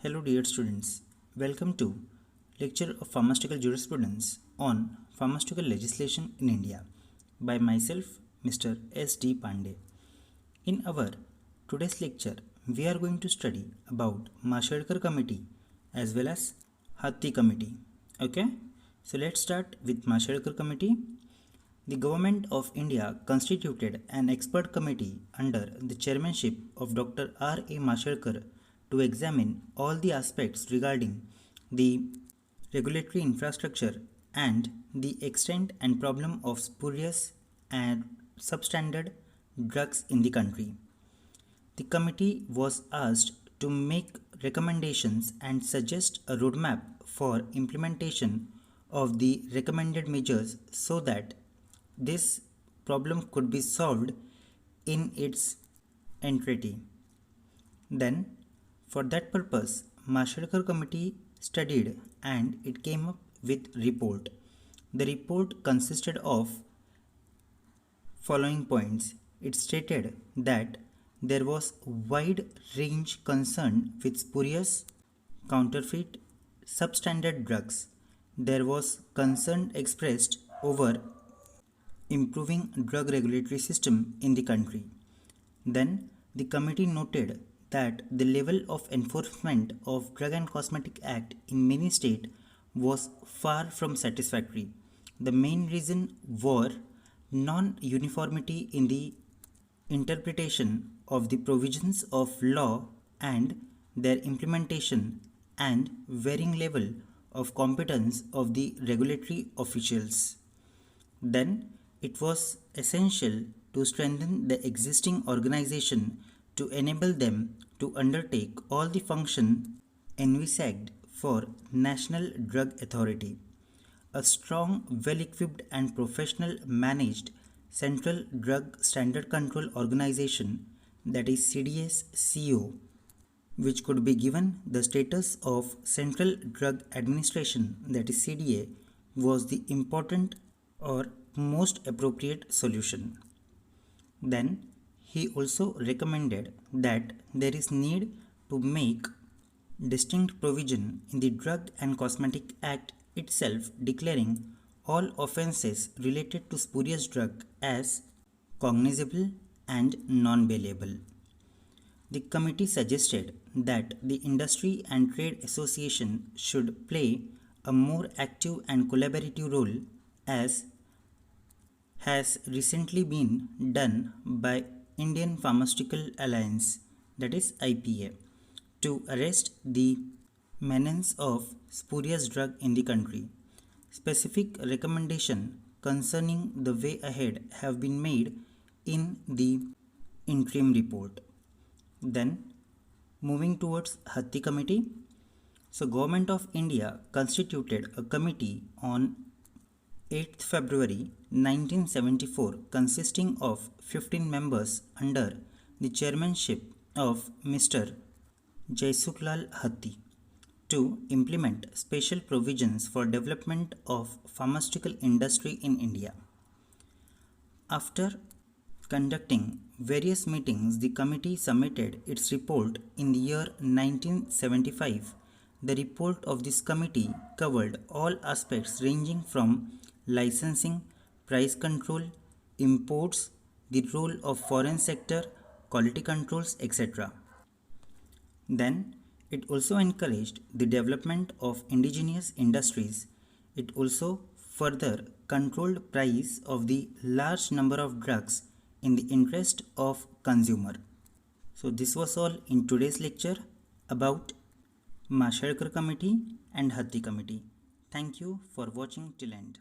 Hello dear students, welcome to lecture of pharmaceutical jurisprudence on pharmaceutical legislation in India by myself Mr. S.D. Pandey. In our today's lecture, we are going to study about Mashelkar Committee as well as Hathi Committee. Okay, so let's start with Mashelkar Committee. The Government of India constituted an expert committee under the chairmanship of Dr. R. A. Mashelkar to examine all the aspects regarding the regulatory infrastructure and the extent and problem of spurious and substandard drugs in the country. The committee was asked to make recommendations and suggest a roadmap for implementation of the recommended measures so that this problem could be solved in its entirety. Then, for that purpose, Mashelkar Committee studied and it came up with report. The report consisted of following points. It stated that there was wide range concern with spurious, counterfeit, substandard drugs. There was concern expressed over improving drug regulatory system in the country. Then the committee noted that the level of enforcement of Drug and Cosmetic Act in many states was far from satisfactory. The main reason were non-uniformity in the interpretation of the provisions of law and their implementation and varying level of competence of the regulatory officials. Then it was essential to strengthen the existing organization to enable them to undertake all the function envisaged for National Drug Authority. A strong, well-equipped and professional managed Central Drug Standard Control Organization, that is CDS-CO, which could be given the status of Central Drug Administration, that is CDA, was the important or most appropriate solution. Then he also recommended that there is need to make distinct provision in the Drug and Cosmetic Act itself declaring all offences related to spurious drug as cognizable and non-bailable. The committee suggested that the industry and trade association should play a more active and collaborative role as has recently been done by Indian Pharmaceutical Alliance, that is IPA, to arrest the menace of spurious drug in the country. Specific recommendation concerning the way ahead have been made in the interim report. Then, moving towards Hathi Committee. So, Government of India constituted a committee on 8th February 1974 consisting of 15 members under the chairmanship of Mr. Jaisuklal Hathi to implement special provisions for development of pharmaceutical industry in India. After conducting various meetings, the committee submitted its report in the year 1975. The report of this committee covered all aspects ranging from licensing, price control, imports, the role of foreign sector, quality controls, etc. Then it also encouraged the development of indigenous industries. It also further controlled price of the large number of drugs in the interest of consumer. So this was all in today's lecture about Mashelkar Committee and Hathi Committee. Thank you for watching till end.